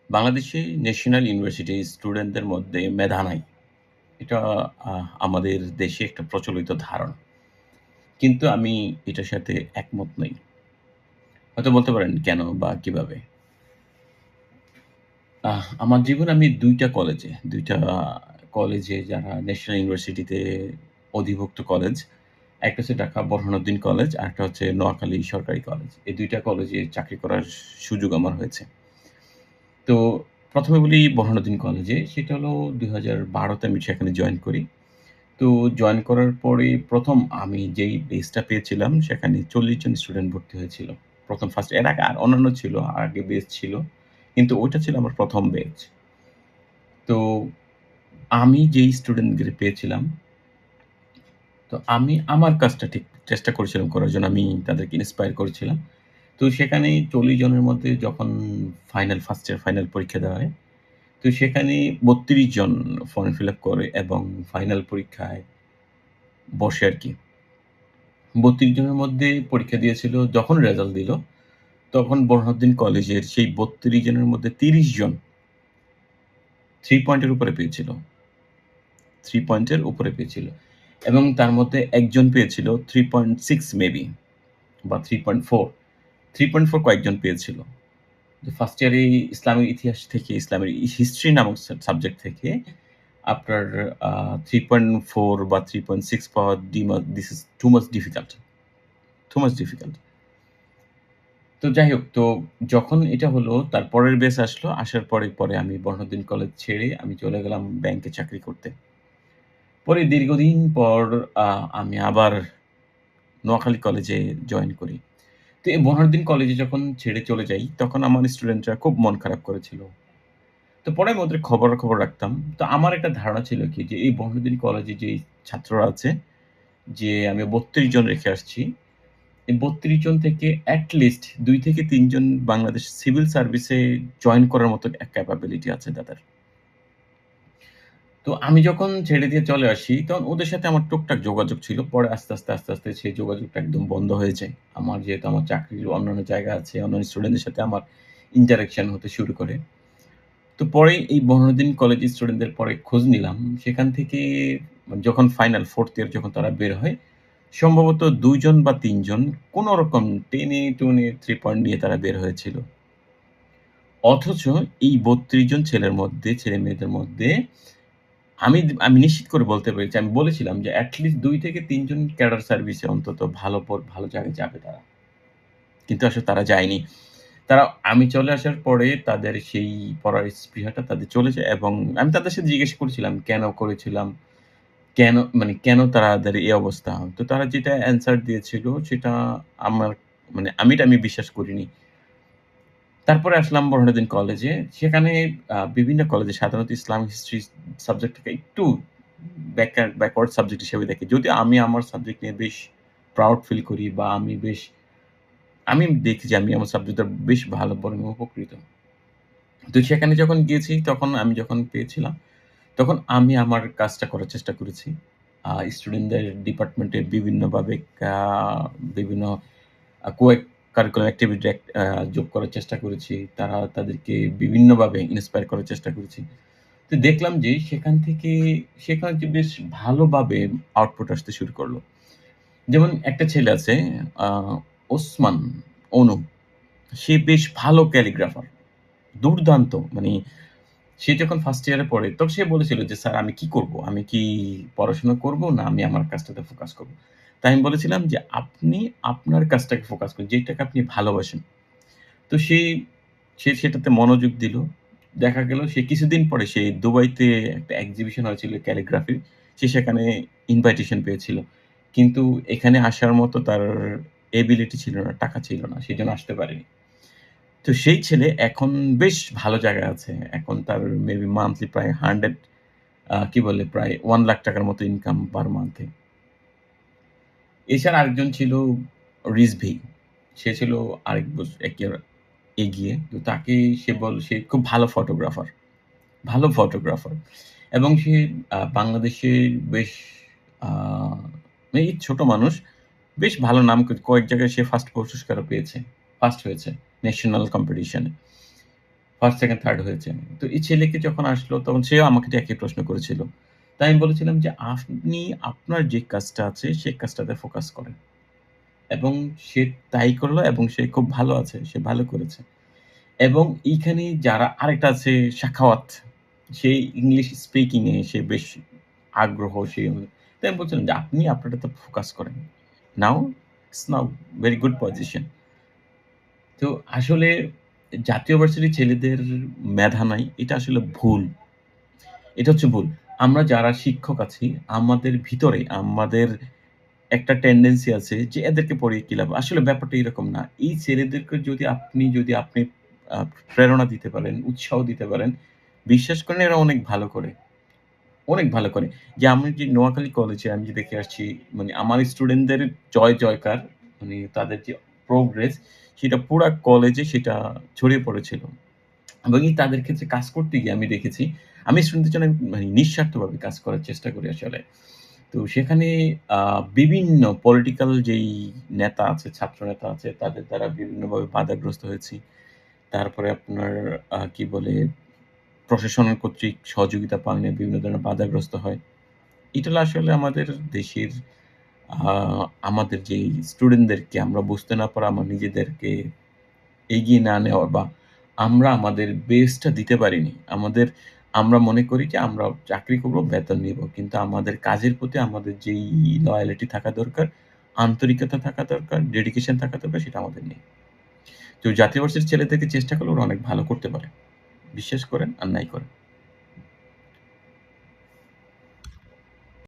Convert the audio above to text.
বাংলাদেশে ন্যাশনাল ইউনিভার্সিটির স্টুডেন্টদের মধ্যে মেধা নাই। এটা আমাদের দেশে একটা প্রচলিত ধারণা। কিন্তু আমি এটার সাথে একমত নই। হয়তো বলতে পারেন কেন বা কিভাবে? আমার জীবনে আমি ২ টা কলেজে, ২ টা কলেজে যারা ন্যাশনাল ইউনিভার্সিটিতে অধিভুক্ত কলেজ। একটা হচ্ছে ঢাকা বোরহানুদ্দিন কলেজ, আরেকটা হচ্ছে নোয়াখালী সরকারি কলেজ। এই ২ টা কলেজে চাকরি করার সুযোগ আমার হয়েছে। তো ১ম এ বলি বোরহানুদ্দিন কলেজে। সেটা হলো ২০১২ তে আমি সেখানে জয়েন করি। তো জয়েন করার পরে ১ম আমি যেই বেচটা পেয়েছিলাম সেখানে ৪০ জন স্টুডেন্ট ভর্তি হয়েছিল। ১ম ফার্স্ট এর আগে আর অন্যান্য ছিল, আগে বেচ ছিল। কিন্তু ওইটা ছিল আমার ১ম বেচ। তো আমি যেই স্টুডেন্টদের পেয়েছিলাম, তো আমি আমার কাজটা ঠিক চেষ্টা করেছিলাম করার জন্য। আমি তাদেরকে ইন্সপায়ার করেছিলাম। তো সেখানে ৪০ জনের মধ্যে যখন ফার্স্ট ইয়ার ফাইনাল পরীক্ষা দেওয়া হয়, তো সেখানে ৩২ জন ফর্ম ফিল আপ করে এবং ফাইনাল পরীক্ষায় বসে আরকি। ৩২ জনের মধ্যে পরীক্ষা দিয়েছিল যখন রেজাল্ট দিল, তখন বোরহানুদ্দিন কলেজের সেই ৩২ জনের মধ্যে ৩০ জন ৩ পয়েন্টের উপরে পেয়েছিল। ৩ পয়েন্টের উপরে পেয়েছিল। এবং তার মধ্যে একজন পেয়েছিল ৩.6 মেবি বা 3.4 3.4 কয়েকজন পেয়েছিল। যে ফার্স্ট ইয়ারে ইসলামের ইতিহাস থেকে, ইসলামের হিস্ট্রি নামক সাবজেক্ট থেকে আপনার আ 3.4 বা 3.6 পাওয়া this is too much difficult, too much difficult. তো যাই হোক, তো যখন এটা হলো তার পরের ব্যাচ আসলো। আসার পরে আমি বর্ণাঢ্য কলেজ ছেড়ে আমি চলে গেলাম ব্যাংকে চাকরি করতে। পরে দীর্ঘদিন পর আ আমি আবার নোয়াখালী কলেজে জয়েন করি। তো এই বর্ণাঢ্য কলেজে যখন ছেড়ে চলে যাই, তখন আমার স্টুডেন্টরা খুব মন খারাপ করেছিল। তো পরে আমি ওদের খবরাখবর রাখতাম। তো আমার একটা ধারণা ছিল কি যে এই বর্ণাঢ্য কলেজে যেই ছাত্ররা আছে, যে আমি ৩২ জন রেখে আসছি। এই ৩২ জন থেকে এট লিস্ট ২ থেকে ৩ জন বাংলাদেশ সিভিল সার্ভিসে জয়েন করার মতো ক্যাপাবিলিটি আছে তাদের। তো আমি যখন ছেড়ে দিয়ে চলে আসি, তখন ওদের সাথে আমার টুকটাক যোগাযোগ ছিল। পরে আস্তে আস্তে সেই যোগাযোগটা একদম বন্ধ হয়ে যায়। যেহেতু আমার চাকরির অন্যান্য জায়গা আছে, অন্যান্য স্টুডেন্টদের সাথে আমার ইন্টারেকশন হতে শুরু করে। তো পরে এই বর্ণাঢ্য কলেজের স্টুডেন্টদের পরে খোঁজ নিলাম। সেখান থেকে যখন ফাইনাল 4th ইয়ার যখন তারা বের হয়, সম্ভবত ২ জন বা ৩ জন কোনরকম টেনে-টুনে 3 পয়েন্ট নিয়ে তারা বের হয়েছিল। অথচ এই ৩২ জন ছেলে-মেয়েদের মধ্যে আমি নিশ্চিত করে বলতে পেরেছি। আমি বলেছিলাম যে এট লিস্ট ২ থেকে ৩ জন ক্যাডার সার্ভিসে অন্তত ভালো জায়গায় যাবে তারা। কিন্তু আসলে তারা যায়নি। তারা আমি চলে আসার পরে তাদের সেই পড়ার স্পৃহাটা তাদের চলে যায় এবং আমি তাদের সাথে জিজ্ঞেস করেছিলাম কেন করেছিলাম? কেন তাদের এই অবস্থা? তো তারা যেটা অ্যান্সার দিয়েছিল সেটা আমার আমি বিশ্বাস করিনি। তারপরে আসলাম বোরহানুদ্দিন কলেজে। সেখানে বিভিন্ন কলেজে সাধারণত ইসলামিক হিস্ট্রি সাবজেক্টটাকে একটু ব্যাকওয়ার্ড সাবজেক্ট হিসেবে দেখি। যদিও আমি আমার সাবজেক্ট নিয়ে বেশ প্রাউড ফিল করি বা আমি দেখি যে আমি আমার সাবজেক্টটা বেশ ভালো পড়ে উপকৃত। তো সেখানে যখন গিয়েছি তখন আমি যখন পেয়েছিলাম, তখন আমি আমার কাজটা করার চেষ্টা করেছি। স্টুডেন্টদের ডিপার্টমেন্টে বিভিন্নভাবে আ বিভিন্ন কারিকুলাম এক্টিভিটি যোগ করার চেষ্টা করেছি। তাদেরকে বিভিন্নভাবে ইন্সপায়ার করার চেষ্টা করেছি। তো দেখলাম যে সেখান থেকে বেশ ভালোভাবে আউটপুট আসতে শুরু করল। যেমন একটা ছেলে আছে আ ওসমান অনু। সে বেশ ভালো ক্যালিগ্রাফার। দুর্দান্ত! সে যখন ফার্স্ট ইয়ারে পড়ে, তখন সে বলেছিল যে, "স্যার আমি কি করব? আমি কি পড়াশোনা করব? না আমি আমার কাজটাতে ফোকাস করব?" তাই আমি বলেছিলাম যে, "আপনি আপনার কাজটাকে ফোকাস করুন, যেটাকে আপনি ভালোবাসেন।" তো সে সেটাতে মনোযোগ দিল। দেখা গেল সে কিছুদিন পরে সে দুবাইতে একটা এক্সিবিশন হয়েছিল ক্যালিগ্রাফির। সে সেখানে ইনভাইটেশন পেয়েছিল। কিন্তু এখানে আসার মতো তার এবিলিটি ছিল না, টাকা ছিল না। সেজন্য আসতে পারেনি। তো সেই ছেলে এখন বেশ ভালো জায়গায় আছে। এখন তার মেবি মান্থলি প্রায় 100 কি বলে প্রায় ৳1,00,000 মতো ইনকাম পার মান্থে। এছাড়া আরেকজন ছিল রিজভী। সে ছিল আরেক ১ ইয়ার এগিয়ে। তো তাকে সে খুব ভালো ফটোগ্রাফার। ভালো ফটোগ্রাফার এবং সে বাংলাদেশের বেশ আ এই ছোট মানুষ। বেশ ভালো নাম কয়েক জায়গায় সে ফার্স্ট পুরস্কারও পেয়েছে। ফার্স্ট হয়েছে ন্যাশনাল কম্পিটিশন এ। ফার্স্ট, সেকেন্ড, থার্ড হয়েছে। তো এই ছেলেকে যখন আসলো তখন সেও আমাকে ঠিক একই প্রশ্ন করেছিল। তাই আমি বলেছিলাম যে, "আপনি আপনার যে কাজটা আছে সেই কাজটাতে ফোকাস করেন।" এবং সে তাই করল এবং সে খুব ভালো আছে। সে ভালো করেছে। এবং এইখানে যারা আরেকটা আছে সাখাওয়াত। সে ইংলিশ স্পিকিং এ সে বেশ আগ্রহ সে তাই আমি বলছিলাম যে, "আপনি আপনারটাতে ফোকাস করেন। Now it's now very good position." তো আসলে জাতীয় ভার্সিটির ছেলেদের মেধা নাই, এটা আসলে ভুল। এটা হচ্ছে ভুল। আমরা যারা শিক্ষক আছি, আমাদের ভিতরে আমাদের একটা টেনডেন্সি আছে যে এদেরকে পড়িয়ে কি লাভ? আসলে ব্যাপারটা এরকম না। এই ছেলেদেরকে যদি আপনি আ প্রেরণা দিতে পারেন, উৎসাহ দিতে পারেন, বিশ্বাস করেন এরা অনেক ভালো করে। অনেক ভালো করে। যে আমি যে নোয়াখালী কলেজে আমি যে দেখে আসছি মানে আমার স্টুডেন্টদের জয়-জয়কার মানে তাদের যে প্রোগ্রেস সেটা পুরা কলেজে সেটা ছড়িয়ে পড়েছিল। এবং এই তাদের ক্ষেত্রে কাজ করতে গিয়ে আমি দেখেছি, আমি স্টুডেন্টদের জন্য মানে নিঃস্বার্থভাবে কাজ করার চেষ্টা করি আসলে। তো সেখানে আ বিভিন্ন পলিটিক্যাল যেই নেতা আছে, ছাত্র নেতা আছে তাদের দ্বারা বিভিন্নভাবে বাধাগ্রস্ত হয়েছি। তারপরে আপনার কি বলে প্রশাসনের কর্তৃক সহযোগিতা পাওয়া নিয়ে বিভিন্ন ধরনের বাধাগ্রস্ত হয়। এটা হলো আসলে আমাদের দেশের আ আমাদের যেই স্টুডেন্টদেরকে আমরা বুঝতে না পারা আমার নিজেদেরকে এগিয়ে না নেওয়া বা আমরা আমাদের বেস্টটা দিতে পারিনি। আমরা মনে করি যে আমরা চাকরি করব, বেতন নিব। কিন্তু আমাদের কাজের প্রতি আমাদের যেই লয়ালিটি থাকা দরকার, আন্তরিকতা থাকা দরকার, ডেডিকেশন থাকা দরকার সেটা আমাদের নেই। তো জাতীয় ভার্সিটির ছেলেদেরকে চেষ্টা করলে ওরা অনেক ভালো করতে পারে। বিশ্বাস করেন আর নাই করেন।